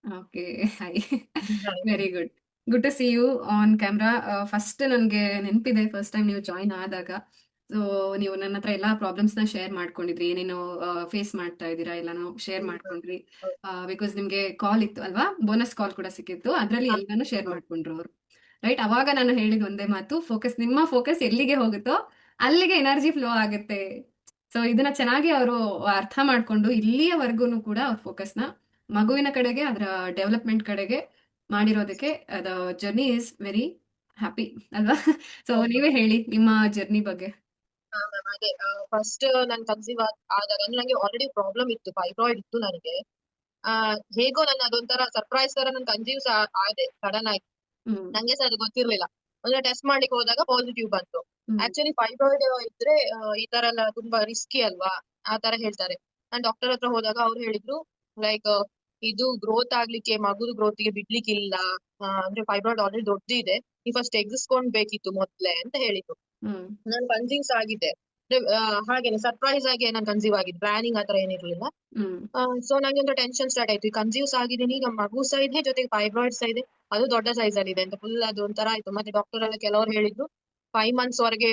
Okay. Hi. ಹಾಗೆ. Very good. Good to see you on camera. First ನನಗೆ ನೆನಪಿದೆ first time ನೀವು join ಆದಾಗ. ಸೊ ನೀವು ನನ್ನ ಹತ್ರ ಎಲ್ಲಾ ಪ್ರಾಬ್ಲಮ್ಸ್ ನ ಶೇರ್ ಮಾಡ್ಕೊಂಡಿದ್ರಿ, ಏನೇನು ಫೇಸ್ ಮಾಡ್ತಾ ಇದ್ದೀರಾ ಎಲ್ಲಾನು ಶೇರ್ ಹ್ಮ್, ಹ್ಮ್. ಮಾಡ್ಕೊಂಡ್ರಿ. ಹೌದು. ಬಿಕಾಸ್ ನಿಮ್ಗೆ ಕಾಲ್ ಇತ್ತು ಅಲ್ವಾ, ಬೋನಸ್ ಕಾಲ್ ಕೂಡ ಸಿಕ್ಕಿತ್ತು, ಅದ್ರಲ್ಲಿ ಹಾ, ಎಲ್ಲಾನು ಶೇರ್ ಹೌದು. ಮಾಡ್ಕೊಂಡ್ರು ಅವರು. ರೈಟ್, ಅವಾಗ ನಾನು ಹೇಳಿದ ಒಂದೇ ಮಾತು, ಫೋಕಸ್, ನಿಮ್ಮ ಫೋಕಸ್ ಎಲ್ಲಿಗೆ ಹೋಗುತ್ತೋ ಅಲ್ಲಿಗೆ ಎನರ್ಜಿ ಫ್ಲೋ ಆಗುತ್ತೆ. ಸೊ ಇದನ್ನ ಚೆನ್ನಾಗಿ ಅವರು ಅರ್ಥ ಮಾಡ್ಕೊಂಡು ಇಲ್ಲಿಯವರೆಗೂ ಕೂಡ ಅವ್ರ ಫೋಕಸ್ನ ಮಗುವಿನ ಕಡೆಗೆ, ಅದರ ಡೆವಲಪ್ಮೆಂಟ್ ಕಡೆಗೆ ಮಾಡಿರೋದಕ್ಕೆ the journey is very happy ಅಲ್ವಾ? ಸೊ ಹೌದು. ನೀವೇ ಹೇಳಿ ನಿಮ್ಮ ಜರ್ನಿ ಬಗ್ಗೆ. ಹಾ ಮ್ಯಾಮ್, ಅದೇ ಫಸ್ಟ್ ನಾನು ಕನ್ಸೀವ್ ಆದಾಗ ಅಂದ್ರೆ ನಂಗೆ ಆಲ್ರೆಡಿ ಪ್ರಾಬ್ಲಮ್ ಇತ್ತು, ಫೈಬ್ರಾಯ್ಡ್ ಇತ್ತು ನನಗೆ. ಆ ಹೇಗೋ ನನ್ನ ಅದೊಂಥರ ಸರ್ಪ್ರೈಸ್ ತರ ನನ್ ಕನ್ಸೀವ್ ಆದೆ ಸಡನ್ ಆಗಿ. ಹ್ಮ್. ನಂಗೆ ಸಹ ಅದು ಗೊತ್ತಿರ್ಲಿಲ್ಲ. ಅಂದ್ರೆ ಟೆಸ್ಟ್ ಮಾಡ್ಲಿಕ್ಕೆ ಹೋದಾಗ ಪಾಸಿಟಿವ್ ಬಂತು. ಹ್ಮ್. ಆಕ್ಚುಲಿ ಫೈಬ್ರಾಯ್ಡ್ ಇದ್ರೆ ಈ ತರ ಎಲ್ಲ ತುಂಬಾ ರಿಸ್ಕಿ ಅಲ್ವಾ, ಆ ತರ ಹೇಳ್ತಾರೆ. ನಾನ್ ಡಾಕ್ಟರ್ ಹತ್ರ ಹೋದಾಗ ಅವ್ರು ಹೇಳಿದ್ರು, ಲೈಕ್ ಇದು ಗ್ರೋತ್ ಆಗ್ಲಿಕ್ಕೆ, ಮಗುದು ಗ್ರೋತ್ ಗೆ ಬಿಡ್ಲಿಕ್ಕಿಲ್ಲ. ಅಂದ್ರೆ ಫೈಬ್ರಾಯ್ಡ್ ಆಲ್ರೆಡಿ ದೊಡ್ಡದಿದೆ, ನೀವು ಫಸ್ಟ್ ತೆಗಿಸ್ಕೊಂಡ್ ಬೇಕಿತ್ತು ಮೊದ್ಲೇ ಅಂತ ಹೇಳಿದ್ರು. ಹ್ಮ್. ನಾನು ಕನ್ಸೀವ್ಸ್ ಆಗಿದ್ದೆ. ಹಾಗೇನೆ ಸರ್ಪ್ರೈಸ್ ಆಗಿ ನಾನು ಕನ್ಸೀವ್ ಆಗಿದ್ದು, ಪ್ಲಾನಿಂಗ್ ಆತರ ಏನಿರ್ಲಿಲ್ಲ. ಹ್ಮ್. ಸೊ ನಂಗೆ ಒಂದು ಟೆನ್ಷನ್ ಸ್ಟಾರ್ಟ್ ಆಯ್ತು, ಕನ್ಸೀವ್ಸ್ ಆಗಿದ್ದೀನಿ, ಈಗ ಮಗು ಸಹ ಇದೆ, ಜೊತೆಗೆ ಫೈಬ್ರಾಯ್ಡ್ ಸಹ ಇದೆ, ಅದು ದೊಡ್ಡ ಸೈಜ್ ಅಲ್ಲಿ ಇದೆ ಅಂತ ಫುಲ್ ಅದು ಒಂಥರ ಆಯ್ತು. ಮತ್ತೆ ಡಾಕ್ಟರ್ ಎಲ್ಲ ಕೆಲವರು ಹೇಳಿದ್ರು 5 ಮಂತ್ಸ್ ವರೆಗೆ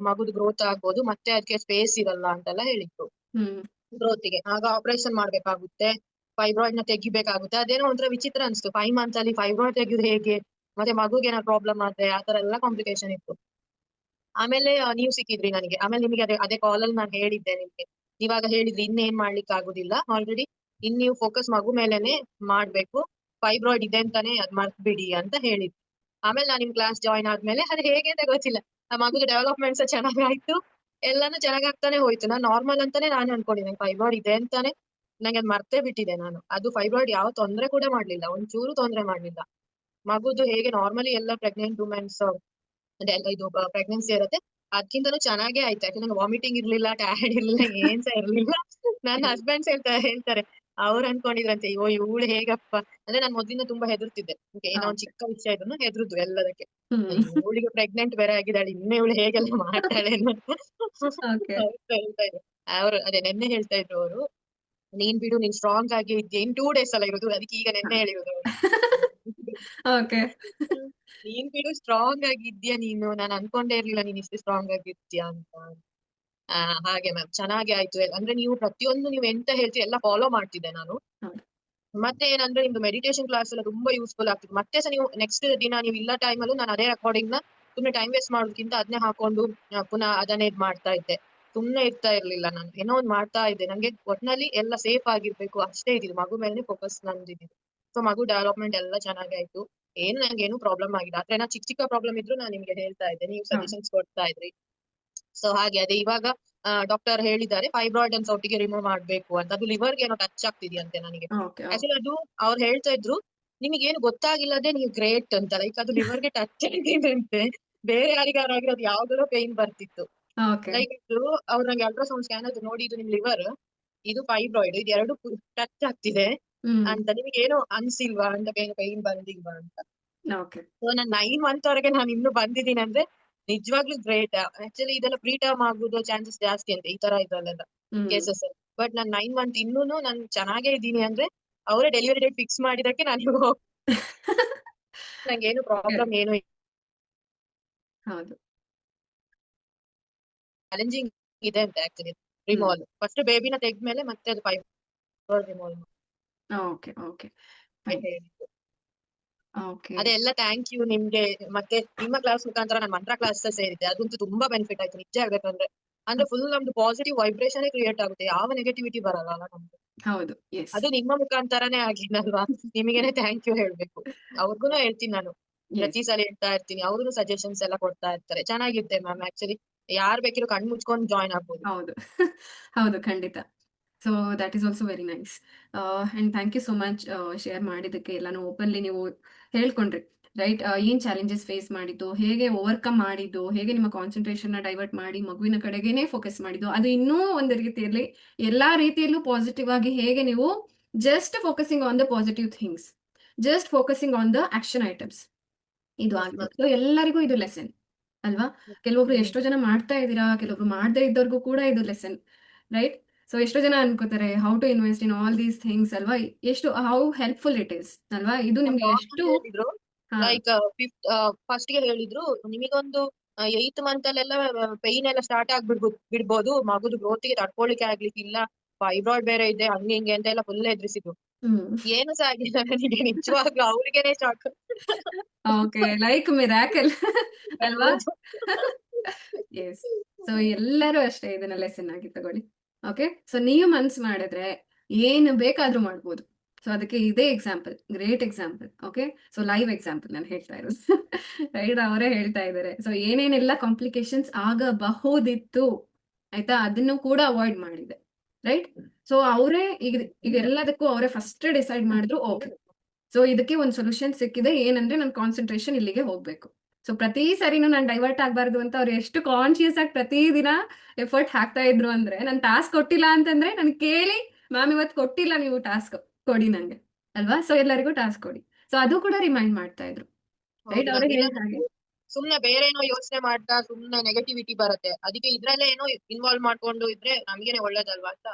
ಮಗುದು ಗ್ರೋತ್ ಆಗ್ಬೋದು, ಮತ್ತೆ ಅದಕ್ಕೆ ಸ್ಪೇಸ್ ಇರಲ್ಲ ಅಂತೆಲ್ಲ ಹೇಳಿದ್ರು ಹ್ಮ್. ಗ್ರೋತಿಗೆ. ಆಗ ಆಪರೇಷನ್ ಮಾಡ್ಬೇಕಾಗುತ್ತೆ, ಫೈಬ್ರಾಯ್ಡ್ ನ ತೆಗಿಬೇಕಾಗುತ್ತೆ. ಅದೇನೋ ಒಂಥರ ವಿಚಿತ್ರ ಅನ್ಸ್ತು, 5 ಮಂತ್ಸ್ ಅಲ್ಲಿ ಫೈಬ್ರಾಯ್ಡ್ ತೆಗೆದು ಹೇಗೆ, ಮತ್ತೆ ಮಗುಗೆ ಏನೋ ಪ್ರಾಬ್ಲಮ್ ಆದ್ರೆ ಆತರ ಎಲ್ಲ ಕಾಂಪ್ಲಿಕೇಶನ್ ಇತ್ತು. ಆಮೇಲೆ ನೀವು ಸಿಕ್ಕಿದ್ರಿ ನನಗೆ. ಆಮೇಲೆ ನಿಮಗೆ ಅದೇ ಅದೇ ಕಾಲಲ್ಲಿ ನಾನು ಹೇಳಿದ್ದೆ ನಿಮ್ಗೆ, ಇವಾಗ ಹೇಳಿದ್ರಿ ಇನ್ನೇನ್ ಮಾಡ್ಲಿಕ್ಕೆ ಆಗುದಿಲ್ಲ ಆಲ್ರೆಡಿ, ಇನ್ ನೀವು ಫೋಕಸ್ ಮಗು ಮೇಲೆನೆ ಮಾಡ್ಬೇಕು, ಫೈಬ್ರಾಯ್ಡ್ ಇದೆ ಅಂತಾನೆ ಅದ್ ಮರ್ತ್ ಬಿಡಿ ಅಂತ ಹೇಳಿದ್ರಿ. ಆಮೇಲೆ ನಾನು ನಿಮ್ ಕ್ಲಾಸ್ ಜಾಯ್ನ್ ಆದ್ಮೇಲೆ ಅದು ಹೇಗೆ ಅಂತ ಗೊತ್ತಿಲ್ಲ, ಆ ಮಗುದು ಡೆವಲಪ್ಮೆಂಟ್ ಸಹ ಚೆನ್ನಾಗಾಯ್ತು, ಎಲ್ಲಾನು ಚೆನ್ನಾಗಾಗ್ತಾನೆ ಹೋಯ್ತು. ನಾನು ನಾರ್ಮಲ್ ಅಂತಾನೆ ನಾನು ಅನ್ಕೊಂಡಿದ್ದೆ, ಫೈಬ್ರಾಯ್ಡ್ ಇದೆ ಅಂತಾನೆ ನಂಗೆ ಅದ್ ಮರ್ತೇ ಬಿಟ್ಟಿದೆ ನಾನು. ಅದು ಫೈಬ್ರಾಯ್ಡ್ ಯಾವ ತೊಂದ್ರೆ ಕೂಡ ಮಾಡ್ಲಿಲ್ಲ, ಒಂಚೂರು ತೊಂದ್ರೆ ಮಾಡ್ಲಿಲ್ಲ. ಮಗುದು ಹೇಗೆ ನಾರ್ಮಲಿ ಎಲ್ಲ ಪ್ರೆಗ್ನೆಂಟ್ ವುಮೆನ್ಸ್ ಅದೆಲ್ಲ ಇದು ಪ್ರೆಗ್ನೆನ್ಸಿ ಇರುತ್ತೆ, ಅದಕ್ಕಿಂತನೂ ಚೆನ್ನಾಗೇ ಆಯ್ತು. ಯಾಕಂದ್ರೆ ನಂಗೆ ವಾಮಿಟಿಂಗ್ ಇರ್ಲಿಲ್ಲ, ಟಯರ್ಡ್ ಇರ್ಲಿಲ್ಲ, ಏನ್ ಸಹ ಇರ್ಲಿಲ್ಲ. ನನ್ನ ಹಸ್ಬೆಂಡ್ಸ್ ಹೇಳ್ತಾರೆ, ಅವ್ರು ಅನ್ಕೊಂಡಿದ್ರಂತೆ, ಅಯ್ಯೋ ಇವಳು ಹೇಗಪ್ಪ. ಅಂದ್ರೆ ನಾನು ಮೊದ್ಲಿಂದ ತುಂಬಾ ಹೆದರ್ತಿದ್ದೆ, ಏನೋ ಒಂದ್ ಓಕೆ. ಚಿಕ್ಕ ವಿಷಯ ಇದ್ರು ಹೆದರುದು ಎಲ್ಲದಕ್ಕೆ. ಹ್ಮ್. ಇವಳಿಗೆ ಪ್ರೆಗ್ನೆಂಟ್ ಬೇರೆ ಆಗಿದ್ದಾಳೆ, ಇನ್ನು ಇವಳು ಹೇಗೆಲ್ಲ ಮಾಡ್ತಾಳೆ ಅನ್ನೋದು ಓಕೆ. ಅಂತ ಹೇಳ್ತಾ ಇದ್ರು. ಅವ್ರು ಅದೇ ನೆನ್ನೆ ಹೇಳ್ತಾ ಇದ್ರು ಅವರು, ನೀನ್ ಬಿಡು, ನೀನ್ ಸ್ಟ್ರಾಂಗ್ ಆಗಿ ಇದ್ಯಾ, ಇನ್ 2 ಡೇಸ್ ಅಲ್ಲ ಇರೋದು, ಅದಕ್ಕೆ ಈಗ ನೆನ್ನೆ ಹೇಳಿರೋದು ಅವರು. ಓಕೆ. ನೀನ್ ಬಿಡು, ಸ್ಟ್ರಾಂಗ್ ಆಗಿದ್ಯಾ ನೀನು, ನಾನು ಅನ್ಕೊಂಡೇ ಇರ್ಲಿಲ್ಲ ನೀನ್ ಇಷ್ಟು ಸ್ಟ್ರಾಂಗ್ ಆಗಿರ್ತೀಯ ಅಂತ. ಆ, ಹಾಗೆ ಮ್ಯಾಮ್ ಚೆನ್ನಾಗಿ ಆಯ್ತು. ಅಂದ್ರೆ ನೀವು ಪ್ರತಿಯೊಂದು ನೀವು ಎಂತ ಹೇಳ್ತೀವಿ ಎಲ್ಲ ಫಾಲೋ ಮಾಡ್ತಿದ್ದೆ ನಾನು. ಮತ್ತೆ ಏನಂದ್ರೆ ನಿಮ್ದು ಮೆಡಿಟೇಷನ್ ಕ್ಲಾಸ್ ಎಲ್ಲ ತುಂಬಾ ಯೂಸ್ಫುಲ್ ಆಗ್ತಿತ್ತು. ಮತ್ತೆ ಸಹ ನೀವು ನೆಕ್ಸ್ಟ್ ದಿನ ನೀವು ಇಲ್ಲ ಟೈಮಲ್ಲೂ ನಾನು ಅದೇ ಅಕಾರ್ಡಿಂಗ್ ನ ಸುಮ್ನೆ ಟೈಮ್ ವೇಸ್ಟ್ ಮಾಡೋದಕ್ಕಿಂತ ಅದನ್ನೇ ಹಾಕೊಂಡು ಪುನಃ ಅದನ್ನೇ ಇದ್ ಮಾಡ್ತಾ ಇದ್ದೆ. ಸುಮ್ನೆ ಇರ್ತಾ ಇರ್ಲಿಲ್ಲ ನಾನು, ಏನೋ ಒಂದ್ ಮಾಡ್ತಾ ಇದ್ದೆ. ನಂಗೆ ಒಟ್ನಲ್ಲಿ ಎಲ್ಲ ಸೇಫ್ ಆಗಿರ್ಬೇಕು ಅಷ್ಟೇ ಇದ್ದಿದ್ದು, ಮಗು ಮೇಲೆ ಫೋಕಸ್ ನಂದಿದ್ದು. ಸೊ ಮಗು ಡೆವಲಪ್ಮೆಂಟ್ ಎಲ್ಲ ಚೆನ್ನಾಗಿ ಆಯ್ತು, ಏನು ನಂಗೆ ಏನು ಪ್ರಾಬ್ಲಮ್ ಆಗಿದೆ. ಆದ್ರೆ ನಾ ಚಿಕ್ಕ ಚಿಕ್ಕ ಪ್ರಾಬ್ಲಮ್ ಇದ್ರು ನಾನು ನಿಮ್ಗೆ ಹೇಳ್ತಾ ಇದ್ದೆ, ನೀವು ಸಜೆಷನ್ಸ್ ಕೊಡ್ತಾ ಇದ್ರಿ. ಸೊ ಹಾಗೆ ಅದೇ ಇವಾಗ ಡಾಕ್ಟರ್ ಹೇಳಿದ್ದಾರೆ ಫೈಬ್ರಾಯ್ಡ್ ಅನ್ನು ಒಟ್ಟಿಗೆ ರಿಮೂವ್ ಮಾಡ್ಬೇಕು ಅಂತ. ಅದು ಲಿವರ್ಗೆ ಏನೋ ಟಚ್ ಆಗ್ತಿದೆಯಂತೆ ನನಗೆ. ಓಕೆ. ಆಕ್ಚುಲಿ ಅದು ಅವ್ರು ಹೇಳ್ತಾ ಇದ್ರು, ನಿಮಗೇನು ಗೊತ್ತಾಗಿಲ್ಲದೆ ನೀವು ಗ್ರೇಟ್ ಅಂತ. ಲೈಕ್ ಅದು ಲಿವರ್ಗೆ ಟಚ್ ಆಗಿದಂತೆ, ಬೇರೆ ಯಾರಿಗಾರಾಗಿರೋದು ಯಾವ್ದೋ ಪೇನ್ ಬರ್ತಿತ್ತು. ಓಕೆ. ಲೈಕ್ ಇದು ಅವ್ರು ನಂಗೆ ಅಲ್ಟ್ರಾಸೌಂಡ್ ಸ್ಕ್ಯಾನ್ ಅದು ನೋಡಿ, ಇದು ನಿಮ್ ಲಿವರ್, ಇದು ಫೈಬ್ರಾಯ್ಡ್, ಇದು ಎರಡು ಟಚ್ ಆಗ್ತಿದೆ ಹ್ಮ್. ಅಂತ, ನಿಮಗೇನು ಅನ್ಸಿಲ್ವಾ ಅಂತ, ಪೈನ್ ಬಂದಿಲ್ವಾ ಅಂತ. ಓಕೆ. ಸೊ ನಾನು 9 ಮಂತ್ ವರೆಗೆ ನಾನು ಇನ್ನು ಬಂದಿದ್ದೀನಿ ಅಂದ್ರೆ ನಿಜವಾಗ್ಲೂ ಗ್ರೇಟ್. ಆಕ್ಚುಲಿ ಇದೆಲ್ಲ ಪ್ರೀ ಟರ್ಮ್ ಆಗುದು ಚಾನ್ಸಸ್ ಜಾಸ್ತಿ ಅಂತ ಈ ತರ ಇದ್ರಲ್ಲೆಲ್ಲ ಹ್ಮ್. ಕೇಸಸ್. ಬಟ್ ನಾನು 9 ಮಂತ್ ಇನ್ನೂನು ನಾನು ಚೆನ್ನಾಗೇ ಇದ್ದೀನಿ ಅಂದ್ರೆ ಅವರೇ ಡೆಲಿವರಿ ಡೇಟ್ ಫಿಕ್ಸ್ ಮಾಡಿದಕ್ಕೆ ನಾನು ನಂಗೆ ಏನು ಪ್ರಾಬ್ಲಮ್ ಏನು ಹೌದು. ಚಾಲೆಂಜಿಂಗ್ ಇದೆ ಅಂತ ಆಕ್ಚುಲಿ ಹ್ಮ್. ರಿಮೂವಲ್. ಫಸ್ಟ್ ಬೇಬಿನ ತೆಗ್ದ್ಮೇಲೆ ಮತ್ತೆ ಅದು fibroid removal okay. Okay. Fine. ಹೇಳಿದ್ದು. ಓಕೆ. ಅದೆಲ್ಲ ಥ್ಯಾಂಕ್ ಯು ನಿಮ್ಗೆ. ಮತ್ತೆ ನಿಮ್ಮ ಕ್ಲಾಸ್ ಮುಖಾಂತರ ನಾನು ಮಂತ್ರ ಕ್ಲಾಸ್ ಸೇರಿದ್ದೆ, ಅದಂತೂ ತುಂಬಾ ಬೆನಿಫಿಟ್ ಆಯ್ತು ನಿಜ ಹೇಳ್ಬೇಕಂದ್ರೆ. ಅಂದ್ರೆ ಫುಲ್ ನಮ್ದು ಪಾಸಿಟಿವ್ ವೈಬ್ರೇಷನ್ ಕ್ರಿಯೇಟ್ ಆಗುತ್ತೆ, ಯಾವ ನೆಗೆಟಿವಿಟಿ ಬರಲ್ಲ ಅಲ್ಲ ನಮ್ಗೆ. ಹೌದು. ಎಸ್. ಅದು ನಿಮ್ಮ ಮುಖಾಂತರನೇ ಆಗಿನಲ್ವಾ, ನಿಮಗೇನೆ ಥ್ಯಾಂಕ್ ಯು ಹೇಳ್ಬೇಕು. ಅವ್ರಿಗೂ ಹೇಳ್ತೀನಿ ನಾನು, ಎಸ್. ಪ್ರತಿ ಸಲ ಹೇಳ್ತಾ ಇರ್ತೀನಿ, ಅವ್ರು ಸಜೆಷನ್ಸ್ ಎಲ್ಲ ಕೊಡ್ತಾ ಇರ್ತಾರೆ. ಚೆನ್ನಾಗಿರುತ್ತೆ ಮ್ಯಾಮ್ ಆಕ್ಚುಲಿ, ಯಾರ್ ಬೇಕಿರೋ ಕಣ್ ಮುಚ್ಕೊಂಡು ಜಾಯ್ನ್ ಆಗ್ಬೋದು. ಹೌದು. ಹೌದು, ಖಂಡಿತ. So that is also very nice. And thank you so much share ಮಾಡಿದ್ದಕ್ಕೆ. ಎಲ್ಲಾನು ಓಪನ್ಲಿ ನೀವು ಹೇಳ್ಕೊಂಡ್ರಿ, ರೈಟ್? ಏನು ಚಾಲೆಂಜಸ್ ಫೇಸ್ ಮಾಡಿದ್ದು, ಹೇಗೆ ಓವರ್ಕಮ್ ಮಾಡಿದ್ದು, ಹೇಗೆ ನಿಮ್ಮ ಕಾನ್ಸಂಟ್ರೇಷನ್ನ ಡೈವರ್ಟ್ ಮಾಡಿ ಮಗುವಿನ ಕಡೆಗೇನೆ ಫೋಕಸ್ ಮಾಡಿದ್ದು, ಅದು ಇನ್ನೂ ಒಂದು ರೀತಿಯಲ್ಲಿ ಎಲ್ಲ ರೀತಿಯಲ್ಲೂ ಪಾಸಿಟಿವ್ ಆಗಿ ಹೇಗೆ ನೀವು just focusing on the positive things, just focusing on the action items, ಇದು ಎಸ್ ಆಗಿದ್ದು. ಮ್ಯಾಮ್. ಸೊ ಎಲ್ಲರಿಗೂ ಇದು ಲೆಸನ್ ಅಲ್ವಾ? ಕೆಲವೊಬ್ರು ಎಷ್ಟೋ ಜನ ಮಾಡ್ತಾ ಇದ್ದೀರಾ, ಕೆಲವೊಬ್ರು ಮಾಡದೇ ಇದ್ದವ್ರಿಗೂ ಕೂಡ ಇದು ಲೆಸನ್, ರೈಟ್? ಸೊ ಎಷ್ಟೋ ಜನ ಅನ್ಕೋತಾರೆ how to invest in all these things ಅಲ್ವಾ, ಎಷ್ಟು ಹೌ ಹೆಲ್ಪ್ಫುಲ್ ಇಟ್ ಇಸ್ ಅಲ್ವಾ, ಇದು ನಮ್ ನಿಮ್ಗೆ ಡಾಕ್ಟರ್ ಎಷ್ಟು. ಹೇಳಿದ್ರು, ಹಾ. ಲೈಕ್ ಫಿಫ್ತ್ ಫಸ್ಟ್ ಗೆ ಹೇಳಿದ್ರು ನಿಮಗೊಂದು 8th ಮಂತ್ ಅಲ್ಲೆಲ್ಲ ಪೈನ್ ಎಲ್ಲ ಸ್ಟಾರ್ಟ್ ಬಿಡ್ಬೋದು, ಮಗುದು ಗ್ರೋತ್ ಗೆ ತಡ್ಕೊಳಿಕ್ಕೆ ಆಗ್ಲಿಕ್ಕಿಲ್ಲ, ಫೈಬ್ರಾಯ್ಡ್ ಬೇರೆ ಇದೆ ಹಂಗೆ ಹಿಂಗೆ ಅಂತ ಎಲ್ಲ ಫುಲ್ ಎದುರಿಸಿದ್ರು. ಹ್ಮ್. ಏನು ಸಹ ಆಗಿಲ್ಲ ನನಗೆ ನಿಜವಾಗ್ಲೂ, ಅವ್ರಿಗೇನೆ ಶಾಕ್. ಓಕೆ, ಲೈಕ್ ಮಿರಾಕಲ್ ಅಲ್ವಾ. ಹೌದು. ಎಸ್. ಸೊ ಎಲ್ಲರೂ ಅಷ್ಟೇ ಇದನ್ನ ಲೆಸನ್ ಆಗಿ ತಗೊಳ್ಳಿ. ಓಕೆ, ಸೊ ನೀವು ಮನ್ಸು ಮಾಡಿದ್ರೆ ಏನು ಬೇಕಾದ್ರೂ ಮಾಡ್ಬೋದು. ಸೊ ಅದಕ್ಕೆ ಇದೇ example, great example. Okay, so live example ನಾನು ಹೇಳ್ತಾ ಇರೋದು. ರೈಟ್, ಅವರೇ ಹೇಳ್ತಾ ಇದ್ದಾರೆ. ಸೊ ಏನೇನೆಲ್ಲ ಕಾಂಪ್ಲಿಕೇಶನ್ಸ್ ಆಗಬಹುದಿತ್ತು ಆಯ್ತಾ, ಅದನ್ನು ಕೂಡ ಅವಾಯ್ಡ್ ಮಾಡಿದೆ. ರೈಟ್. ಸೊ ಅವರೇ ಈಗ ಎಲ್ಲದಕ್ಕೂ ಅವರೇ ಫಸ್ಟ್ ಡಿಸೈಡ್ ಮಾಡಿದ್ರು, ಓಕೆ ಸೊ ಇದಕ್ಕೆ ಒಂದು ಸೊಲ್ಯೂಷನ್ ಸಿಕ್ಕಿದೆ, ಏನಂದ್ರೆ ನನ್ನ ಕಾನ್ಸಂಟ್ರೇಷನ್ ಇಲ್ಲಿಗೆ ಹೋಗ್ಬೇಕು. ಸೊ ಪ್ರತಿ ಸರಿನೂ ನಾನು ಡೈವರ್ಟ್ ಆಗಬಾರ್ದು ಅಂತ ಅವ್ರು ಎಷ್ಟು ಕಾನ್ಶಿಯಸ್ ಆಗಿ ಪ್ರತಿದಿನ ಎಫರ್ಟ್ ಹಾಕ್ತಾ ಇದ್ರು ಅಂದ್ರೆ, ನಾನು ಟಾಸ್ಕ್ ಕೊಟ್ಟಿಲ್ಲ ಅಂತಂದ್ರೆ ನನ್ ಕೇಳಿ, ಮ್ಯಾಮ್ ಇವತ್ತು ಕೊಟ್ಟಿಲ್ಲ ನೀವು ಟಾಸ್ಕ್, ಕೊಡಿ ನಂಗೆ ಅಲ್ವಾ. ಸೊ ಎಲ್ಲರಿಗೂ ಟಾಸ್ಕ್ ಕೊಡಿ. ಸೊ ಅದು ಕೂಡ ರಿಮೈಂಡ್ ಮಾಡ್ತಾ ಇದ್ರು. ಹೌದು, ರೈಟ್, ಅವರೇ ಇಲ್ಲ ಹೇಳಿದ ಹಾಗೆ. ಸುಮ್ನೆ ಬೇರೆ ಏನೋ ಯೋಚನೆ ಮಾಡ್ತಾ ಸುಮ್ನೆ ನೆಗೆಟಿವಿಟಿ ಬರುತ್ತೆ, ಅದಕ್ಕೆ ಇದ್ರಲ್ಲೇ ಏನೋ ಇನ್ವಾಲ್ವ್ ಮಾಡ್ಕೊಂಡು ಇದ್ರೆ ನಮ್ಗೇನೆ ಒಳ್ಳೇದಲ್ವಾ ಅಂತ.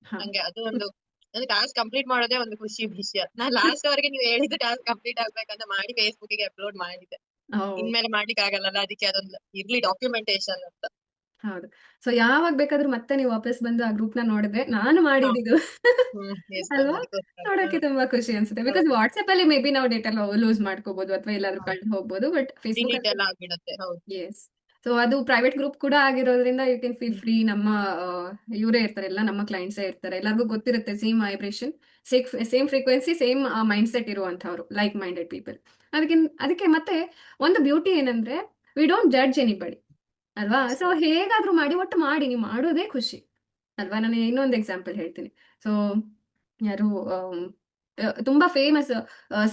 ಹಾ. ನಂಗೆ ಅದು ಒಂದು, ನನಗೆ ಟಾಸ್ಕ್ ಕಂಪ್ಲೀಟ್ ಮಾಡೋದೇ ಒಂದು ಖುಷಿ ವಿಷಯ. ನಾನ್ ಲಾಸ್ಟ್ ವರೆಗೆ ನೀವು ಹೇಳಿದ್ದು ಟಾಸ್ಕ್ ಕಂಪ್ಲೀಟ್ ಆಗ್ಬೇಕಂತ ಮಾಡಿ ಫೇಸ್ಬುಕ್ ಗೆ ಅಪ್ಲೋಡ್ ಮಾಡಿದ್ದೆ. ಹೌದು. ಇನ್ಮೇಲೆ ಮಾಡ್ಲಿಕ್ಕೆ ಆಗಲ್ಲ, ಅದಕ್ಕೆ ಅದೊಂದು ಇರ್ಲಿ ಡಾಕ್ಯುಮೆಂಟೇಶನ್ ಅಂತ. ಹೌದು. ಸೊ ಯಾವಾಗ ಬೇಕಾದ್ರೂ ಮತ್ತೆ ನೀವು ವಾಪಸ್ ಬಂದು ಆ ಗ್ರೂಪ್ ನ ನೋಡಿದ್ರೆ ನಾನು ಹಾ. ಮಾಡಿದ್ದು ಎಸ್ ಮ್ಯಾಮ್, ಅಲ್ವಾ, ಅದಕ್ಕೋಸ್ಕರ. ನೋಡಕ್ಕೆ ತುಂಬಾ ಖುಷಿ ಅನ್ಸುತ್ತೆ. ಬಿಕಾಸ್ ಹೌದು, ವಾಟ್ಸ್ಆಪ್ ಅಲ್ಲಿ ಮೇ ಬಿ ನಾವು ಡೇಟಾ ಲೂಸ್ ಮಾಡ್ಕೋಬಹುದು ಅಥವಾ ಎಲ್ಲಾದ್ರೂ ಕಳ್ದು ಹೋಗ್ಬೋದು, ಬಟ್ ಫೇಸ್ಬುಕ್ ಡಿಲೀಟ್ ಅಲ್ಲಿ ಎಲ್ಲ ಆಗ್ಬಿಡತ್ತೆ. ಹೌದು. ಎಸ್. ಸೊ ಅದು ಪ್ರೈವೇಟ್ ಗ್ರೂಪ್ ಕೂಡ ಆಗಿರೋದ್ರಿಂದ you can feel hmm. Free. ನಮ್ಮ ಇವರೇ ಇರ್ತಾರೆ, ಎಲ್ಲ ನಮ್ಮ ಕ್ಲೈಂಟ್ಸೇ ಇರ್ತಾರೆ, ಎಲ್ಲರಿಗೂ ಗೊತ್ತಿರುತ್ತೆ same vibration, same frequency, same mind set ಇರುವಂತವ್ರು, ಲೈಕ್ ಮೈಂಡೆಡ್ ಪೀಪಲ್. ಅದಕ್ಕೆ ಮತ್ತೆ ಒಂದು ಬ್ಯೂಟಿ ಏನಂದ್ರೆ, ವಿ ಡೋಂಟ್ ಜಡ್ಜ್ ಎನಿಬಡಿ ಅಲ್ವಾ. ಸೊ ಹೇಗಾದ್ರೂ ಮಾಡಿ, ಒಟ್ಟು ಮಾಡಿ, ನೀವು ಮಾಡೋದೇ ಖುಷಿ ಅಲ್ವಾ. ನಾನು ಇನ್ನೊಂದು ಎಕ್ಸಾಂಪಲ್ ಹೇಳ್ತೀನಿ. ಸೊ ಯಾರು ತುಂಬಾ ಫೇಮಸ್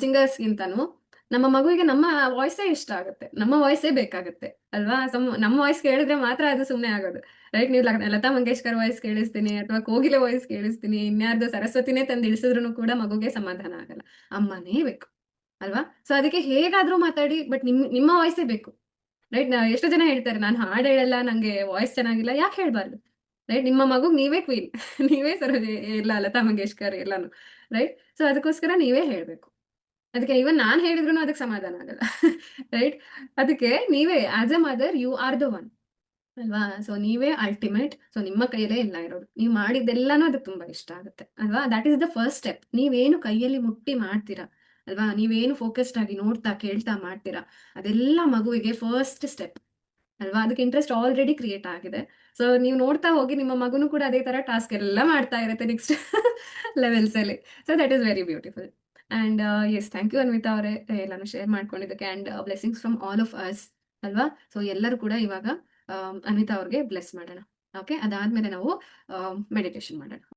ಸಿಂಗರ್ಸ್ಗಿಂತನೂ ನಮ್ಮ ಮಗುವಿಗೆ ನಮ್ಮ ವಾಯ್ಸೇ ಇಷ್ಟ ಆಗುತ್ತೆ, ನಮ್ಮ ವಾಯ್ಸೇ ಬೇಕಾಗುತ್ತೆ ಅಲ್ವಾ. ನಮ್ಮ ವಾಯ್ಸ್ ಕೇಳಿದ್ರೆ ಮಾತ್ರ ಅದು ಸುಮ್ಮನೆ ಆಗೋದು. ರೈಟ್, ನೀವು ಲತಾ ಮಂಗೇಶ್ಕರ್ ವಾಯ್ಸ್ ಕೇಳಿಸ್ತೀನಿ ಅಥವಾ ಕೋಗಿಲೆ ವಾಯ್ಸ್ ಕೇಳಿಸ್ತೀನಿ, ಇನ್ಯಾರ್ದು ಸರಸ್ವತಿನೇ ತಂದು ಇಳಿಸಿದ್ರು ಕೂಡ ಮಗುಗೆ ಸಮಾಧಾನ ಆಗಲ್ಲ, ಅಮ್ಮನೇ ಬೇಕು ಅಲ್ವಾ. ಸೊ ಅದಕ್ಕೆ ಹೇಗಾದ್ರೂ ಮಾತಾಡಿ, ಬಟ್ ನಿಮ್ಮ ವಾಯ್ಸೇ ಬೇಕು. ರೈಟ್, ಎಷ್ಟೋ ಜನ ಹೇಳ್ತಾರೆ ನಾನು ಹಾಡು ಹೇಳಲ್ಲ, ನಂಗೆ ವಾಯ್ಸ್ ಚೆನ್ನಾಗಿಲ್ಲ. ಯಾಕೆ ಹೇಳ್ಬಾರ್ದು. ರೈಟ್, ನಿಮ್ಮ ಮಗುಗ್ ನೀವೇ ಕ್ವೀನ್, ನೀವೇ ಸರೋಜಿ, ಎಲ್ಲ ಲತಾ ಮಂಗೇಶ್ಕರ್ ಎಲ್ಲಾನು. ರೈಟ್. ಸೊ ಅದಕ್ಕೋಸ್ಕರ ನೀವೇ ಹೇಳ್ಬೇಕು. ಅದಕ್ಕೆ ಇವನ್ ನಾನ್ ಹೇಳಿದ್ರು ಅದಕ್ಕೆ ಸಮಾಧಾನ ಆಗಲ್ಲ. ರೈಟ್. ಅದಕ್ಕೆ ನೀವೇ as a mother you are the one ಅಲ್ವಾ. ಸೊ ನೀವೇ ಅಲ್ಟಿಮೇಟ್. ಸೊ ನಿಮ್ಮ ಕೈಯಲ್ಲೇ ಎಲ್ಲ ಇರೋದು, ನೀವು ಮಾಡಿದ್ದೆಲ್ಲಾನು ಅದಕ್ಕೆ ತುಂಬಾ ಇಷ್ಟ ಆಗುತ್ತೆ ಅಲ್ವಾ. That is the first step. ನೀವೇನು ಕೈಯಲ್ಲಿ ಮುಟ್ಟಿ ಮಾಡ್ತೀರಾ ಅಲ್ವಾ, ನೀವೇನು ಫೋಕಸ್ಡ್ ಆಗಿ ನೋಡ್ತಾ ಕೇಳ್ತಾ ಮಾಡ್ತೀರಾ, ಅದೆಲ್ಲ ಮಗುವಿಗೆ ಫಸ್ಟ್ ಸ್ಟೆಪ್ ಅಲ್ವಾ. ಅದಕ್ಕೆ ಇಂಟ್ರೆಸ್ಟ್ ಆಲ್ರೆಡಿ ಕ್ರಿಯೇಟ್ ಆಗಿದೆ. ಸೊ ನೀವು ನೋಡ್ತಾ ಹೋಗಿ, ನಿಮ್ಮ ಮಗುನು ಕೂಡ ಅದೇ ತರ ಟಾಸ್ಕ್ ಎಲ್ಲ ಮಾಡ್ತಾ ಇರುತ್ತೆ ನೆಕ್ಸ್ಟ್ ಲೆವೆಲ್ಸ್ ಅಲ್ಲಿ. So that is very beautiful. And yes, thank you Anvita ಅವರೇ ಎಲ್ಲಾನು ಶೇರ್ ಮಾಡ್ಕೊಂಡಿದ್ದಕ್ಕೆ. And blessings from all of us ಅಲ್ವಾ. ಸೊ ಎಲ್ಲರೂ ಕೂಡ ಇವಾಗ ಅನ್ವಿತಾ ಅವ್ರಿಗೆ ಬ್ಲೆಸ್ ಮಾಡೋಣ. ಓಕೆ, ಅದಾದ್ಮೇಲೆ ನಾವು ಮೆಡಿಟೇಷನ್ ಮಾಡೋಣ.